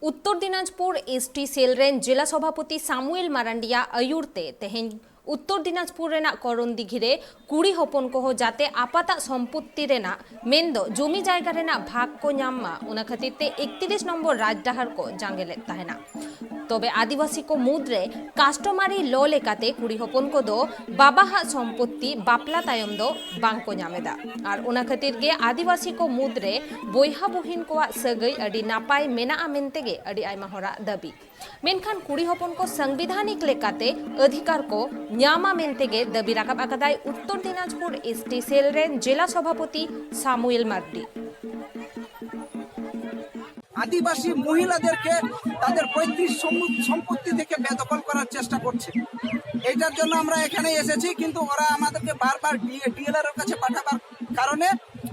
Uttar Dinajpur ST cell rain जिला सभापति सामुएल मारांडिया आयुरते तेहें उत्तर दिनाजपुर रेना करंदी घिरे कुड़ी हपन को जाते आपाता सम्पत्ति रेना मेंदो जमी जायगा रेना भाग को ᱧᱟᱢ उना खातिर ते 31 नम्बर राजडाहार को जांगेले ताहेना तबे आदिवासी को मुद्रे कास्टमारी लो लेकाते कुड़ी हपन को दो बाबाहा सम्पत्ति बापला तायम दो बांग को ᱧᱟᱢᱮदा आर उना खातिर गे आदिवासी को मुद्रे बोयहा बहिन को सगई अडी नापाय मेना मेनतेगे अडी आयमा होरा दाबी मेनखान कुड़ी हपन को संविधानिक लेकाते अधिकार को ᱧᱟᱢᱟ मेनतेगे दाबी राकाब आकादाय Uttar Dinajpur ST cell rain जिला सभापति सामुएल मार्डी আদিবাসী মহিলাদেরকে তাদের পৈতৃক সম্পত্তি থেকে বেদখল করার চেষ্টা করছে। এইটার জন্য আমরা এখানে এসেছি, কিন্তু ওরা আমাদেরকে বারবার ডিএলআর এর কাছে পাঠাবার কারণে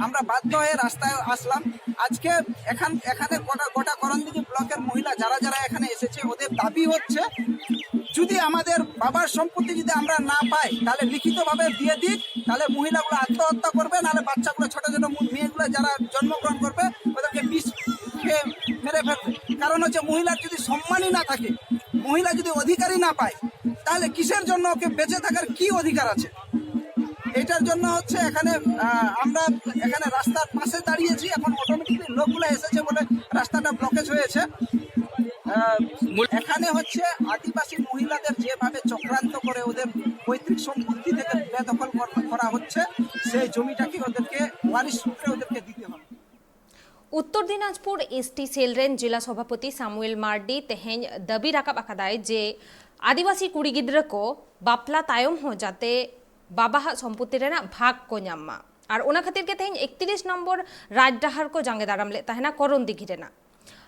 আমরা বাধ্য হয়ে রাস্তায় আসলাম। আজকে এখানে গোটা করণদিঘি ব্লকের মহিলা যারা এখানে এসেছে, ওদের দাবি হচ্ছে যদি আমাদের বাবার সম্পত্তি যদি আমরা না পাই তাহলে লিখিতভাবে দিয়ে দিক, তাহলে মহিলাগুলো আত্মহত্যা করবে, নাহলে বাচ্চাগুলো ছোট ছোট মেয়েগুলো যারা জন্মগ্রহণ করবে ওদেরকে বিষ মেরে ফেলবে। কারণ হচ্ছে মহিলার যদি সম্মানই না থাকে, মহিলা যদি অধিকারই না পায়, তাহলে কিসের জন্য ওকে বেঁচে থাকার কি অধিকার আছে? এটার জন্য হচ্ছে আমরা এখানে রাস্তার পাশে দাঁড়িয়েছি। এখন অটোমেটিকলি লোকগুলো এসেছে বলে রাস্তাটা ব্লকেজ হয়েছে। এখানে হচ্ছে আদিবাসী মহিলাদের যেভাবে চক্রান্ত করে ওদের পৈতৃক সম্পত্তি থেকে বেদখল করা হচ্ছে, সেই জমিটাকে ওদেরকে ওয়ারিশ সূত্রে ওদেরকে দিতে হবে। Uttar Dinajpur ST cell rain जिला सभापति सामुएल मार्डी तेहें दाबी राकाब आकादाय जे आदिवासी कुड़ी गिद्रा को बापला तायम हो जाते बाबा सम्पत्ति रेना भाग को ᱧᱟᱢ और उना खातिर के तेहें 31 नम्बर राजडाहार को जांगे दाराम ले ताहेना करंदिघि रेना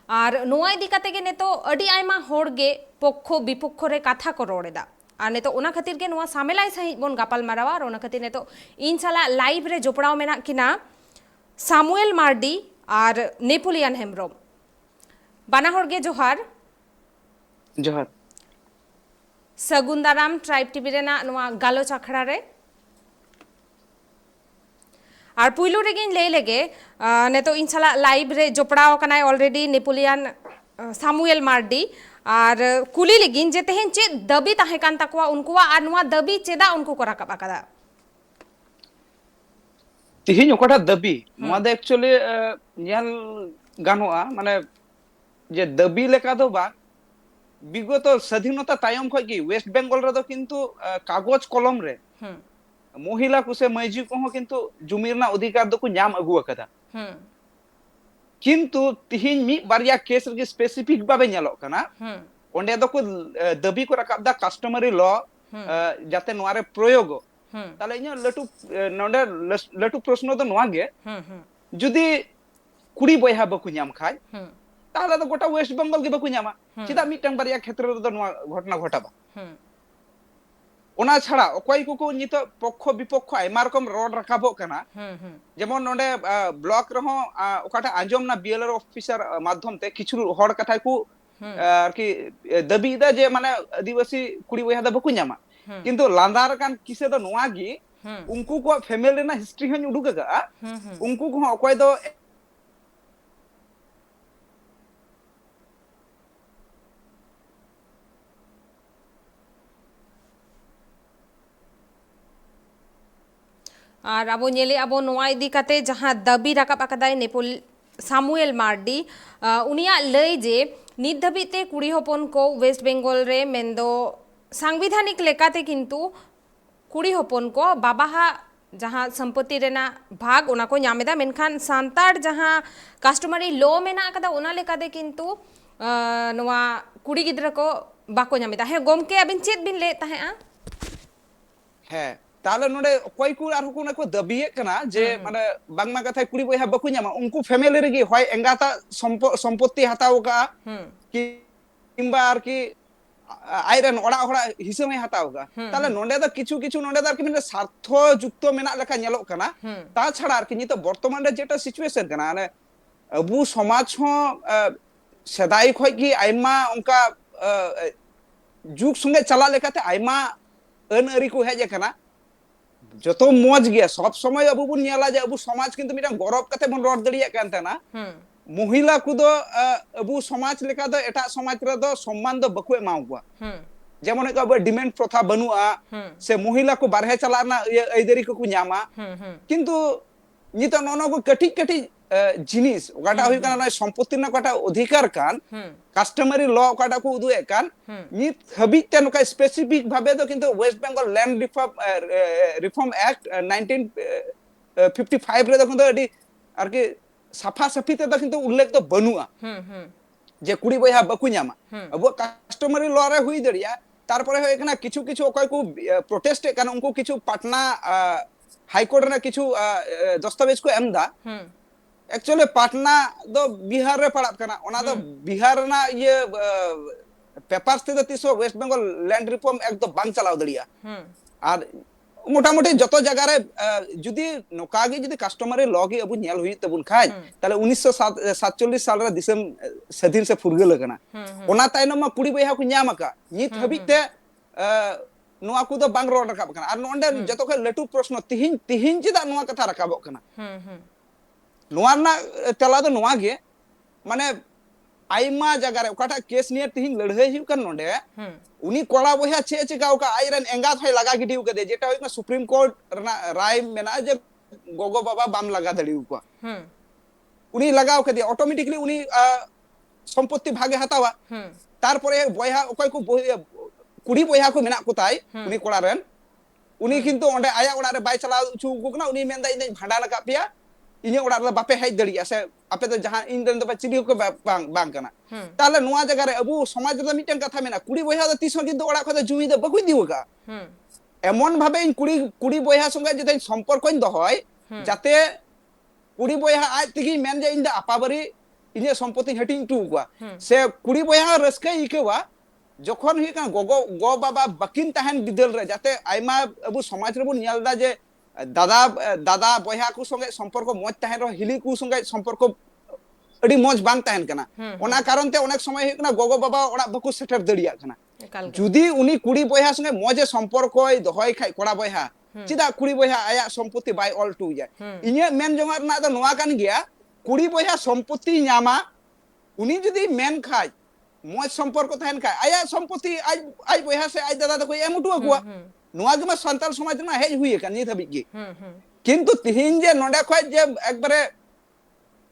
और नोआ इदी काते गे नेतो अडी आयमा होड़ गे पक्ष विपक्ष रे कथा को रोड़ेदा और नेतो उना खातिर के नोआ सामेलाई सही बोन गापाल मारावा और उना खातिर नेतो इन साला लाइव रे जोपड़ाव मेना किना सामुएल मार्डी और नेपोलियन हेम्ब्रोम बाना होड़गे जोहार जोहार सगुंदाराम ट्राइब टीवी रेना नोआ गालोच आखड़ा रे और पुइलू रेगिन ले लेगे ने तो इन साला लाइव रे जोपड़ाव कनाय ऑलरेडी नेपोलियन सामुएल मार्डी और कुली लेगिन जे तेहेन चे दबी ताहे कान तकवा उनकुवा और नोआ दबी चेदा उनको को राकाब आकादा तिहिन ओकाटा दाबी नोआ दे एक्चुअली ᱧᱮᱞ गानोआ माने जे दाबी लेका दो बा विगत स्वाधीनता तायम खय कि वेस्ट बेंगल रे दो किंतु कागज कलम रे महिला को से मईजी को किंतु जुमी रना अधिकार दो को ᱧᱟᱢ अगु अकदा किंतु तिहिन मी बारिया केस रे स्पेसिफिक बाबे ᱧᱮᱞᱚᱜ कना ओंडे दो को दाबी को राकाब दा कस्टमरी लॉ जाते नोआ रे प्रयोग ताले इन लटू नोंडे लटू प्रश्न दो नोआ गे जुदी कुड़ी बयहा बकु ᱧᱟᱢ खाय ताहले तो गोटा वेस्ट बेंगल गे बकु ᱧᱟᱢᱟ चिदा मिटन बारिया क्षेत्र रे दो नोआ घटना घटाबा ओना छाड़ा अकय को नित पक्ष विपक्ष आयमा रकम रोड राखाबो कना जेमन नोंडे ब्लॉक रहो ओकाटा आंजम ना बीएलआर ऑफिसर माध्यम ते किछु हड़ कथा को आरकी दाबी दा जे माने आदिवासी कुड़ी बयहा दा बकु ᱧᱟᱢᱟ किंतु लांदार कान किसे दो नोआ गी उनको को फैमिली ना हिस्ट्री हन उडुगगा उनको को अकय दो और अब नेले अब नोआ इदी काते जहां दाबी राकाब आकादाय नेपोल सामुएल मार्डी उनिया लय जे नित धाबिते कुड़ी हपन को वेस्ट बेंगल रे मेंदो सांविधानिक लेकाते किंतु कुड़ी हपन को बाबाहा जहां संपत्ति रेना भाग उना को ᱧᱟᱢᱮदा मेनखान सांतार जहां कस्टमरी लॉ मेना आकादा उना लेकाते किंतु नोआ कुड़ी गिद्रा को बाको ᱧᱟᱢᱮदा हे गोमके अबिन चेत बिन ले ताहे आ है ताले नोडे कोई को आर को को दाबिये कना जे माने बांगमा कथा कुड़ी बयहा बकु ᱧᱟᱢᱟ उनको फैमिली रे गी होय एंगाता संपत्ति हताव का किंबा आर की आयरन ओड़ा ओड़ा हिस्सा में हताव का ताले नोडे दा किछु नोडे दा कि माने स्वार्थ युक्त मेना लेका ᱧᱮᱞᱚᱜ कना ता छाड़ा आर की नितो वर्तमान रे जेटा सिचुएशन कना ने अबु समाज हो सदाई खय की आयमा उनका जुग संगे चला लेकाते आयमा अन अरी को हेज कना जो मज गया सब समय अब बन जे अब समाज किंतु मिटा गौरव कते बन रोड दड़िया कान तना महिला को दो अबु समाज लेका दो एटा समाज रे दो सम्मान दो बको एमाव को जेमन अब डिमांड प्रथा बनुआ से महिला को बारहे चलाना ऐदरी को न्यामा किंतु नित नोनो को कटी कटी जिनिस ओकाटा हुई काना संपत्ति ना काटा अधिकार कान कस्टमरी लॉ काटा को उदु एकान नित हबी ते नका स्पेसिफिक भाबे दो किंतु West Bengal land reform act 1955 रे दो किंतु अडी आरके साफा साफी ते दो किंतु उल्लेख तो बनुआ जे कुड़ी बयहा बकु न्यामा अब कस्टमरी लॉ रे हुई दरिया तारपरे होय कना किछु किछु ओकय को प्रोटेस्ट कान उनको किछु पटना हाई कोर्ट रे किछु दस्तावेज को एमदा एक्चुअली पटना दो बिहार रे पड़ात कना ओना दो बिहार ना ये पेपर्स ते तिसो वेस्ट बंगाल लैंड रिफॉर्म एक दो बांग चलाव दरिया और मोटामुटी जतो जगह रे जुदी नोकागी जुदी कस्टमरी लॉ की अबु नेल हुई तबुन खाय ताले 1947 साल रे दिसम स्वाधीन से फुरगल कना ओना ताइनो मा कुड़ी बयहा को न्यामका नित हबिते नोआ को दो बांग रोड रकाब कना और नोंडे जतो के लटू प्रश्न तिहिन चिदा नोआ कथा रकाबो कना नोआ ना तला दो नोआ गे माने आइमा जगह रे ओकाटा केस नियर तिहिन लड़ाई हिउ कन नोंडे उनी कोड़ा बयहा चे चिकाव का आइरन एंगात होय लगा गिडिउ कदे जेटा होय सुप्रीम कोर्ट रना राय मेना जे गोगो बाबा बाम लगा दड़िउ को उनी लगाव कदे ऑटोमेटिकली उनी संपत्ति भागे हतावा तारपरे बयहा ओकय को कुड़ी बयहा को मेना को ताई उनी कोड़ा रेन उनी किंतु ओंडे आया ओड़ा रे बाय चला छु को कना उनी मेनदा इन भांडा लगा पिया इने ओड़ा रे बापे हेज दड़िया से आपे तो जहां इन दन तो चिड़ी को बांग कना ताले नोआ जगह रे अबु समाज रे मिटन कथा मेना कुड़ी बयहा द तिसो किंतु ओड़ा को जुई द बकुई दिवका एमन भाबे इन कुड़ी बयहा संगे जते संपर्क इन दहय जाते कुड़ी बयहा आज तिगी मेन जे इन द अपाबरी इने संपत्ति हटिंग टू को से कुड़ी बयहा रसके इकेवा जखन हुई का गो बाबा बकिन तहन बिदल रे जाते आइमा अबु समाज रे बु नेलदा जे दादा बयहा को संगे संपर्क मज तहन रो हिली को संगे संपर्क अडी मज बांग तहन कना ओना कारण ते अनेक समय हुई कना गोगो बाबा ओड़ा बकु सेटर दड़िया कना जुदी उनी कुड़ी बयहा संगे मजे संपर्क दहय खाय कोड़ा बयहा चिदा कुड़ी बयहा आया संपत्ति बाय ऑल टू जाय इने मेन जंगार ना द नोआ कान गया कुड़ी बयहा संपत्ति न्यामा उनी जुदी मेन खाय मज संपर्क तहन खाय आया संपत्ति आज बयहा से आज दादा को एमुटु अकुआ नोआ गमा संताल समाज ना हेज हुई का नि धबि गे किंतु तिहिन जे नोडे खय जे एकबारे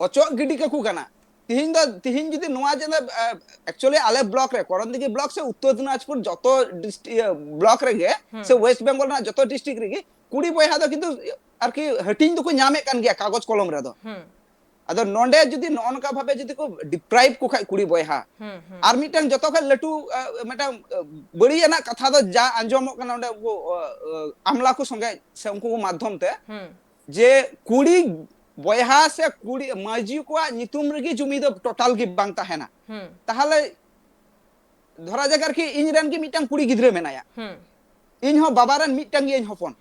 अचो गिडी ककु कना तिहिन जुदी नोआ जे एक्चुअली आले ब्लॉक रे करंदिगी ब्लॉक से उत्तर दिनाजपुर जतो ब्लॉक रे गे से वेस्ट बंगाल ना जतो डिस्ट्रिक्ट रे गे कुड़ी बयहा द किंतु आर की हटिंग तो को न्यामे कान गया कागज कलम रे दो अदो नोंडे जुदी नोनका भाबे जुदी को डिप्राइव को खाय कुड़ी बयहा आर मिटन जतो का लटू मेटा बड़ी ना कथा दो जा अंजमो कना नोंडे वो आमला को संगे से उनको माध्यम ते जे कुड़ी बयहा से कुड़ी माजी को नितुम रगी जुमी दो टोटल की बांग ताहेना ताहले धरा जगर की इनरन की मिटन कुड़ी गिद्रे मेनाया इन हो बाबारन मिटन गे इन होपन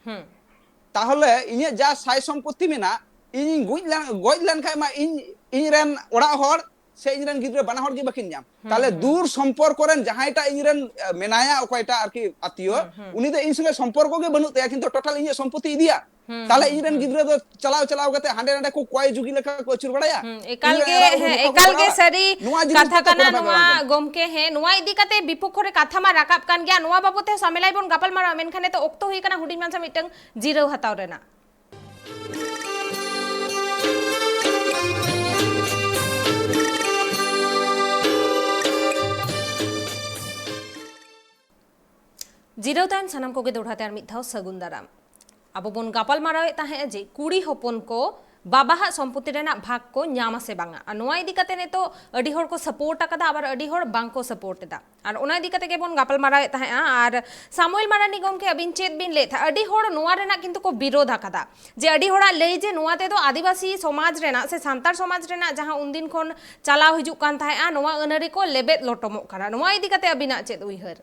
ताहले इने जा साय संपत्ति मेना इन गोइलन खाय मा इनरन ओड़ा हर से इनरन गिद्रे बना हर की बकिन जाम ताले दूर संपर्क करन जहायटा इनरन मेनाया ओकयटा आरकी आतियो उनी दे इन संगे संपर्क के बनु ते किंतु टोटल इन संपत्ति दिया ताले इनरन गिद्रे दो चलाव गते हांडे हांडे को कोय जुगी लेखा को चुर बड़ाया एकाल के सरी कथा कना नोआ गमके हे नोआ इदी कते विपक्ष रे कथा मा राकाब कान गया नोआ बाबते सामेलाई बन गापल मारा मेनखाने तो ओक्तो हुई कना हुडिन मानसा मिटंग जीरो हताव रेना जीरो तान सनम को गे दोढ़ाते आर मिथाव सगुन दाराम अब बन गापल मारावे ताहे जे कुड़ी होपन को बाबा संपत्ति रेना भाग को न्यामा से बांगा और नोआ इदी कते ने तो अडी होड़ को सपोर्ट अकदा आबार अडी होड़ बांग को सपोर्ट दा और ओना इदी कते के बन गापल मारावे ताहे और सामुएल मारानी गमके अबिन चेत बिन ले था अडी होड़ नोआ रेना किंतु को विरोध अकदा जे अडी होड़ा ले जे नोआ ते तो आदिवासी समाज रेना से सांतार समाज रेना जहां उन दिन खन चलाव हिजु कान ताहे नोआ अनरी को लेबेद लोटमो करा नोआ इदी कते अबिना चेत उइहर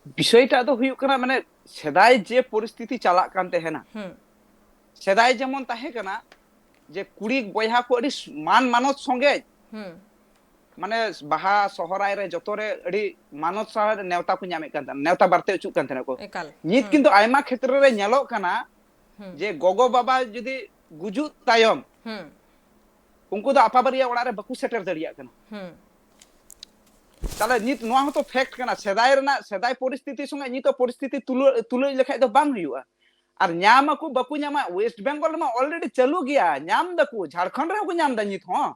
विषयटा तो हुई कना माने सेदाय जे परिस्थिति चला कानते है ना सेदाय जेमन ताहे कना जे कुड़ी बयहा को अडी मान मानत संगे माने बाहा सहराय रे जतो रे अडी मानत सारा नेवता को न्यामे कान नेवता बारते अचु कान थे को नित किंतु आयमा क्षेत्र रे नेलो कना जे गोगो बाबा जदी गुजु तायम ᱦᱩᱸ उनको ᱫᱚ ᱟᱯᱟᱵᱟᱨᱤᱭᱟ ᱚᱲᱟᱜ ᱨᱮ ᱵᱟᱠᱚ ᱥᱮᱴᱮर ᱫᱟᱲᱮᱭᱟᱜ ᱠᱟᱱᱟ ᱦᱩᱸ তাহলে নিত নোয়া হতো ফ্যাক্ট কানা সেদাই পরিস্থিতি সঙ্গে নিত পরিস্থিতি তুলে লেখাই তো বাং হুইউआ আর ᱧᱟᱢ ᱟᱠᱚ ᱵᱟᱠᱚ ᱧᱟᱢᱟ ওয়েস্ট বেঙ্গল ᱨᱮᱢᱟ অলরেডি চালু গিয়া ᱧᱟᱢ ᱫᱟᱠᱚ ঝাড়খণ্ড ᱨᱮᱦᱚᱸ ᱠᱚ ᱧᱟᱢ ᱫᱟ নিত ᱦᱚᱸ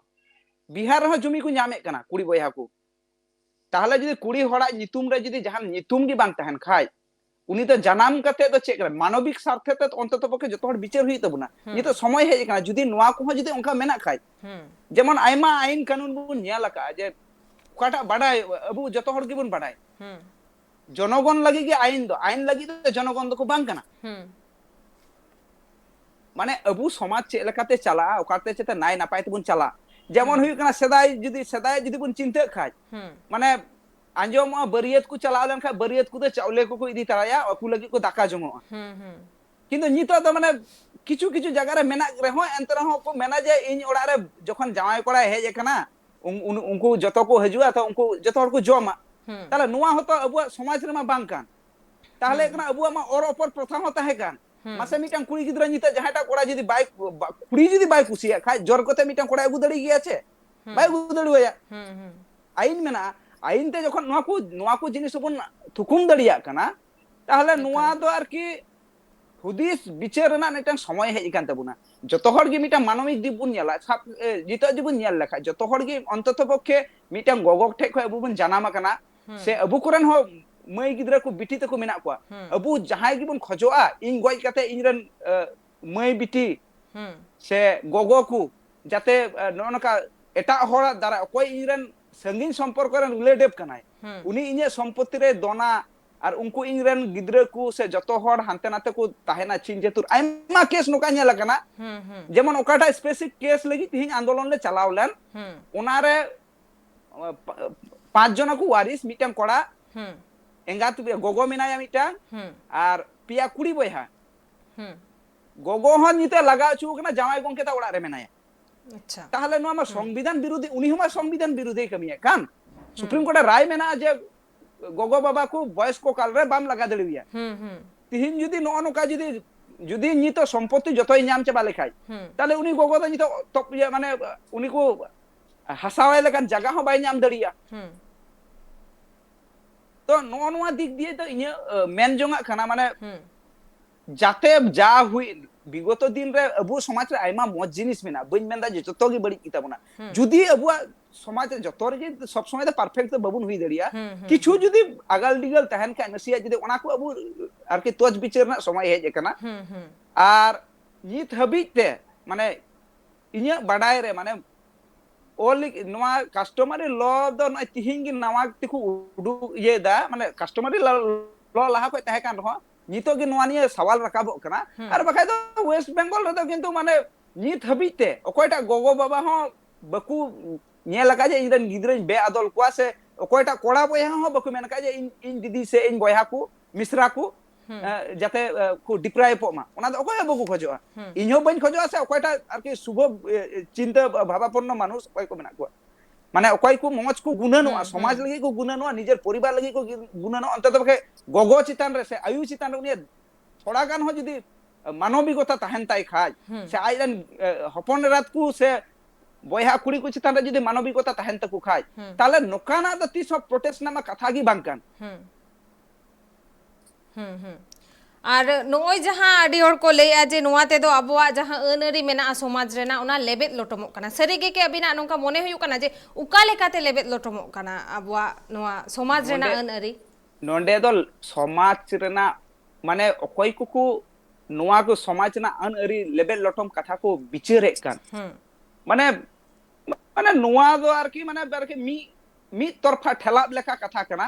বিহার ᱨᱮᱦᱚᱸ জমি ᱠᱚ ᱧᱟᱢᱮᱫ ᱠᱟᱱᱟ কুড়ি বয়হᱟ ᱠᱚ তাহলে যদি কুড়ি হড়াᱜ ᱧᱩᱛᱩᱢ ᱨᱮ যদি জাহান ᱧᱩᱛᱩᱢ ᱜᱮ ᱵᱟᱝ ᱛᱟᱦᱮᱱ ᱠᱷᱟᱡ উনি তো জানাম কাতে তো চেক করেন মানবিক স্বার্থে তো অন্তত পক্ষে যত হড় বিচার হুই তাবনা নিতো সময় হেজ কানা যদি নোয়া কোহ যদি অনকা মেনা খাই যেমন আইমা আইন কানুন বুন ᱧᱮᱞ আকা যে ওকাটা বাড়াই আবু যত হড় গিবুন বাড়াই জনগণ লাগি গে আইন লাগি তো জনগণ দকো বাং কানা মানে আবু সমাজ চে এলাকাতে চালা ওকাতে চেতে নাই নাপাই তবুন চালা যেমন হুই কানা সেদাই যদি বুন চিন্তা খাই মানে আঞ্জম বরিয়ত কো চালাও লেন খাই বরিয়ত কো তো চাউলে কো ইদি তারায়া আকু লাগি কো দাকা জমো কিন্তু নিতো তো মানে কিছু কিছু জায়গা রে মেনা রেহো এন্তরা হো কো মেনা যে ইন ওড়া রে যখন জামাই কড়া হেজ এখানা उनको जतो को हजुआ तो उनको जतो हर को जमा ताले नुआ होतो अबुआ समाज रे मा बांग कान ताले एकना अबुआ मा और अपर प्रथा होता है कान मासे मिटांग कुड़ी गिदरा निता जहाटा कोड़ा जदी बाइक कुड़ी जदी बाइक कुसिया खाय जोर कोते मिटांग कोड़ा अगु दड़ी गया छे बाइक अगु दड़ी होया आईन मेना आईन ते जखन नुआ को जिनिस बन थुकुम दड़िया काना ताहले नुआ दो आर की হুদিস বিচার না একটা সময় হেজ কান তাবুনা যত হড় গি মিটা মানবিক দিক বুন নেলা সাপ জিতো জীবন নেল লেখা যত হড় গি অন্তত পক্ষে মিটা গগক ঠেক হয় আবু বুন জানামা কানা সে আবু কোরআন হ মাই গিদরা কো বিটি তকো মেনা কোয়া আবু জাহাই গি বুন খজোয়া ইন গয় কাতে ইনরেন মাই বিটি সে গগো কো যাতে ননকা এটা হড়া দ্বারা কই ইনরেন সঙ্গিন সম্পর্ক রেন রিলেটিভ কানাই উনি ইনে সম্পত্তি রে দনা আর উনকু ইংরেন গিদ্রে কো সে যত হড় হানতে নাতে কো তাহেনা চিন যেতুর আইমা কেস নোকা নেলা কানা যেমন ওকাটা স্পেসিফিক কেস লাগি তিহিন আন্দোলন লে চালাওলেন ওনারে 5 জন কো ওয়ারিস মিটাং কড়া এঙ্গাত গগো মিনায়া মিটাং আর পিয়া কুড়ি বয়হা গগো হন নিতে লাগা চু কানা জামাই গংকে তা ওড়া রে মেনায়া আচ্ছা তাহলে নো আমার সংবিধান বিরোধী উনি হমা সংবিধান বিরোধী কামিয়া কান সুপ্রিম কোর্টে রায় মেনা যে গগো বাবা কো বয়স কো কাল রে বাম লাগা দড়িয়া তিহিন যদি ননকা যদি নিতো সম্পত্তি যতই নাম চাবা লেখাই তাহলে উনি গগো দা নিতো টপ মানে উনি কো হাসাওয়াই লেকান জায়গা হ বাই নাম দড়িয়া তো ননওয়া দিক দিয়ে তো ইয়া মেন জঙ্গা খানা মানে যাতে যা হুই বিগত দিন রে আবু সমাজ রে আইমা মজ জিনিস মেনা বইন মেন্দা যে যত কি বড়ি কিতাবনা যদি আবুয়া সমাজ যত রে সব সময় তো পারফেক্ট তো বাবুন হুই দড়িয়া কিছু যদি আগাল দিগাল তাহেন কা নসিয়া যদি ওনা কো আবু আর কি তোজ বিচার না সময় হেজ একানা আর নিত হাবিতে মানে ইয়া বাডাই রে মানে ওলি নোয়া কাস্টমারি ল দ না তিহিঙ্গি নাওয়া তিকু উডু ইয়ে দা মানে কাস্টমারি ল লাহা কই তাহে কান রহ নিতো কি নোয়া নিয়ে সওয়াল রাখাবো কানা আর বাকাই তো ওয়েস্ট বেঙ্গল রে তো কিন্তু মানে নিত হাবিতে অকয়টা গগো বাবা হ বাকু নিয়ে লাগা যে ইন গিদ্রেন বে আদল কোয়াসে অকয়টা কোড়া বয়হা হ বাকু মেন কা যে ইন দিদি সে ইন বয়হা কু মিশ্রা কু যাতে কু ডিপ্রাই পমা ওনা অকয় বাকু খজোয়া ইনহো বইন খজোয়া সে অকয়টা আর কি শুভ চিন্তা ভাবাপন্ন মানুষ অকয় কো মেনা কোয়া মানে অকয় কো মজ কো গুণানো সমাজ লাগি কো গুণানো নিজের পরিবার লাগি কো গুণানো অন্তত পক্ষে গগো চিতান রে সে আয়ু চিতান রে উনি থোড়া গান হ যদি মানবিকতা তাহেন তাই খায় সে আইলেন হপন রাত কু সে বয়হা কুড়ি কো চিতান রে যদি মানবিকতা তাহেন তাকু খায় তাহলে নোকানা দ তি সব প্রোটেস্ট নামা কথা গি বাংকান আর নয় যাহা আডি হড় কো লেয়া যে নোয়াতে দো আবুয়া যাহা আনরি মেনা সমাজ রেনা ওনা লেবেত লটমো কানা সারিগে কে আবিনা নঙ্কা মনে হয়ু কানা যে উকা লেকাতে লেবেত লটমো কানা আবুয়া নোয়া সমাজ রেনা আনরি নন্ডে দো সমাজ রেনা মানে অকয় কুকু নোয়া কো সমাজ না আনরি লেবেল লটম কথা কো বিচারে কান মানে মানে নোয়া দো আর কি মানে মি তরফা ঠেলাব লেখা কথা কানা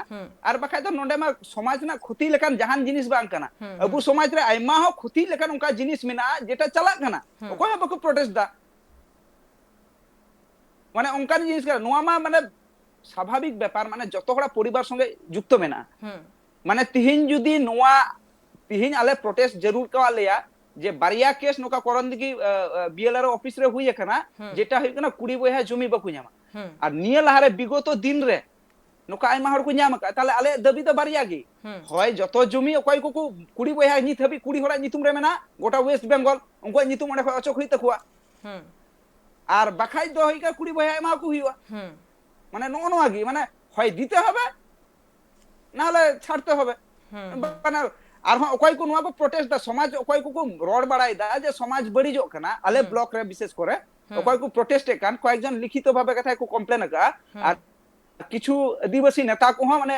আর বাকাই তো নন্ডে মা সমাজ না ক্ষতি লেখান জাহান জিনিস বাং কানা আবু সমাজ রে আইমা হ ক্ষতি লেখান উনকা জিনিস মেনা যেটা চালা কানা অকয় বাকু প্রোটেস্ট দা মানে অনকান জিনিস কানা নোয়া মা মানে স্বাভাবিক ব্যাপার মানে যত হড়া পরিবার সঙ্গে যুক্ত মেনা মানে তিহিন যদি নোয়া তিহিন আলে প্রোটেস্ট জরুর কাওয়া লেয়া যে বারিয়া কেস নোকা করন দিকি বিএলআর অফিস রে হুই এখানা যেটা হই কানা কুড়ি বয়হা জমি বাকু ñama আর নিয়ে লাহারে বিগত দিন রে নোকা আইমা হড় কো ñama তাহলে আলে দাবি তো বারিয়া গি হয় যত জমি অকয় কো কুড়ি বয়হা নিত হবি কুড়ি হড়া নিতুম রে মেনা গোটা ওয়েস্ট বেঙ্গল উনকো নিতুম অনে অচক হই তাকুয়া আর বাখাই দো হইকা কুড়ি বয়া এমা কো হুইবা মানে নোয়া গি মানে হয় দিতে হবে না হলে ছাড়তে হবে মানে আর হ্যাঁ অকয় কো নোয়া কো প্রোটেস্ট দা সমাজ অকয় কো রড বাড়াই দা যে সমাজ বড়ি যোগ কানা আলে ব্লক রে বিশেষ করে অকয় কো প্রোটেস্ট কান কয়েকজন লিখিত ভাবে কথা কো কমপ্লেন কা আর কিছু আদিবাসী নেতা কো মানে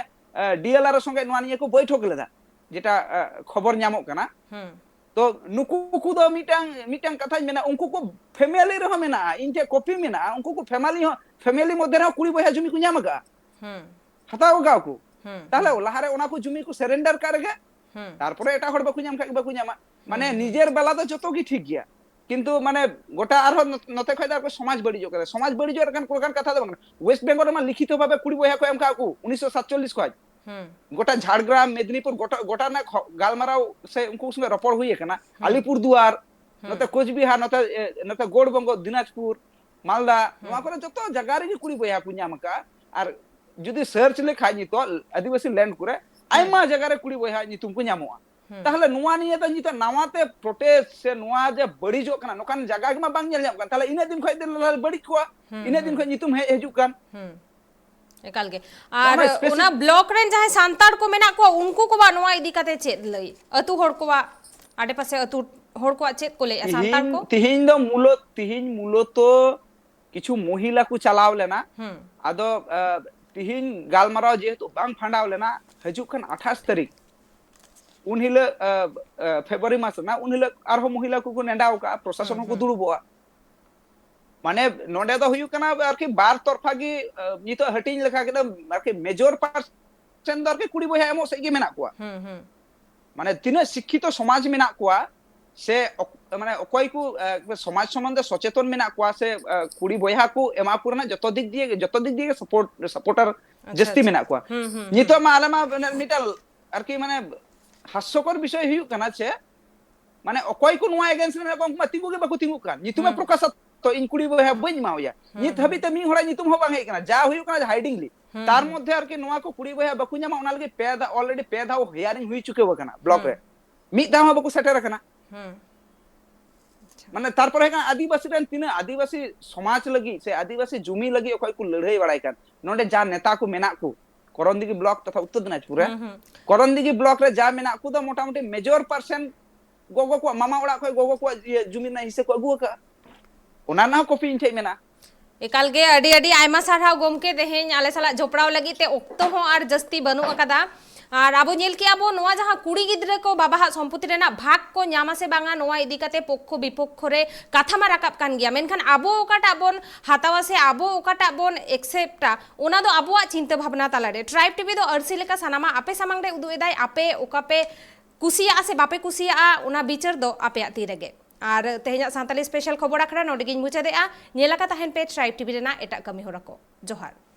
ডিএলআর এর সঙ্গে নোয়া নিয়ে কো বৈঠক লেদা যেটা খবর ᱧᱟᱢᱚᱜ কানা তো নুকু কু দো মিটাং মিটাং কথা মেনা উনকু কো ফ্যামিলি রে মেনা ইনটে কপি মেনা উনকু কো ফ্যামিলি মধ্যে রে কুড়ি বয়া জমি কো ᱧামগা হাতাও গাও কো তাহলে লাহারে ওনা কো জমি কো সারেন্ডার কারগে তারপরে এটা হড় বাকু ᱧাম খাক বাকু ᱧামা মানে নিজের বেলা তো যত কি ঠিক গিয়া কিন্তু মানে গোটা আর নতে খয় দার সমাজ বড়ি যোগ করে সমাজ বড়ি যোগ কান কোরকান কথা দেব ওয়েস্ট বেঙ্গল মা লিখিত ভাবে কুড়ি বয়া কো এম কাকু 1947 কয় গোটা ঝাড়গ্রাম মেদিনীপুর গোটা গোটা না গালমারাও সে উনকু সঙ্গে রপড় হই কানা আলিপুর দুয়ার নতে কোচবিহার নতে নতে গৌড়বঙ্গ দিনাজপুর মালদা নোয়া করে যত জায়গা রে কুড়ি বয়া কো ᱧাম কা আর যদি সার্চ লেখাই নি তো আদিবাসী ল্যান্ড করে আইমা জায়গা রে কুড়ি বয়া নিতুম কো ᱧামোয়া তাহলে নোয়া নিয়ে তো নিতে নাওয়াতে প্রোটেস্ট সে নোয়া যে বড়ি যোগ কানা নকান জায়গা মা বাং ñel ᱧাম কান তাহলে ইনা দিন খয় দিন বড়ি কোয়া ইনা দিন খয় নিতুম হেজুক কান एकाल के और ओना ब्लॉक रेन जहां सांतार को मेना को उनको को बा नोआ इदी कते चेत लई अतु होड़ को बा आडे पासे अतु होड़ को चेत को ले सांतार को तिहिन दो मूलो तो किछु महिला को चलाव लेना आदो तिहिन गालमाराव जेहेतु बांग फांडाव लेना हजू खान 28 तारीख उन हिले फेब्रुआरी मास ना उन हिले आरो महिला को नेडाव का प्रशासन को दुड़ुबवा माने नोडे दो हुयु कना आरकी बार तरफा गी नितो हटिंग लेखा के आरकी मेजर पार्सेंट दर के कुड़ी बया एमो सेगी मेना कुआ माने तिना शिक्षित समाज मेना कुआ से माने अकय को समाज संबंधे सचेतन मेना कुआ से कुड़ी बया को एमा पुरना जतो दिक दिए सपोर्टर जस्ती मेना कुआ नितो मा आलेमा मिटल आरकी माने हास्यकर विषय हुयु कना छे माने अकय को नोआ एगेंस्ट में बंग मा तिंगु के बाकु तिंगु कान नितुमे प्रकाश तो इन कुड़ी बया बइन मावया नित हबी त मी होड़ा नितुम हो बांग हे कना जा हुयु कना हाइडिंग ली तार मध्ये आर के नोआ को कुड़ी बया बाकु ᱧᱟᱢᱟ ओना लगे पेदा ऑलरेडी पेदा हो हियरिंग हुई चुके हो कना ब्लॉक रे मी दा हो बाकु सेटर कना माने तार पर है आदिवासी रन तीन आदिवासी समाज लगी से आदिवासी जुमी लगी ओकय को लड़ाई बड़ाई कान नोडे जा नेता को मेना को करंदिगी ब्लॉक तथा उत्तर दिनाजपुर रे करंदिगी ब्लॉक रे जा मेना को द मोटा मोटी मेजर परसेंट गोगो को मामा ओड़ा को गोगो को जुमी ना हिस्से को अगु का ओना ना कॉपी इन ठे मेना एकाल गे अडी अडी आयमा सारहाव गोमके तेहेñ आले साला जोपड़ाव लगी ते ओक्तो हो आर जस्ती बनु अकदा और अब नेल के अब नोआ जहां कुड़ी गिद्रे को बाबा सम्पत्ति रेना भाग को ᱧामा से बांगा नोआ इदी कते पक्ष विपक्ष रे कथा मा राकाब कान गया मेनखान आबो ओकाटा बोन हातावा से आबो ओकाटा बोन एक्सेप्टा ओना दो आबोआ चिंता भावना तालारे ट्राइब टीवी दो अरसी लेका सानामा आपे सामांग रे उदु एदाय आपे ओकापे कुसिया से बापे कुसिया ओना बिचार दो आपे आती रेगे और तेहेñ सांताली स्पेशल खबर आखड़ा नोडे गिन मुचादेआ नेलाका ताहेन पे ट्राइब टीवी रेना एटा कमी होरा को जोहार।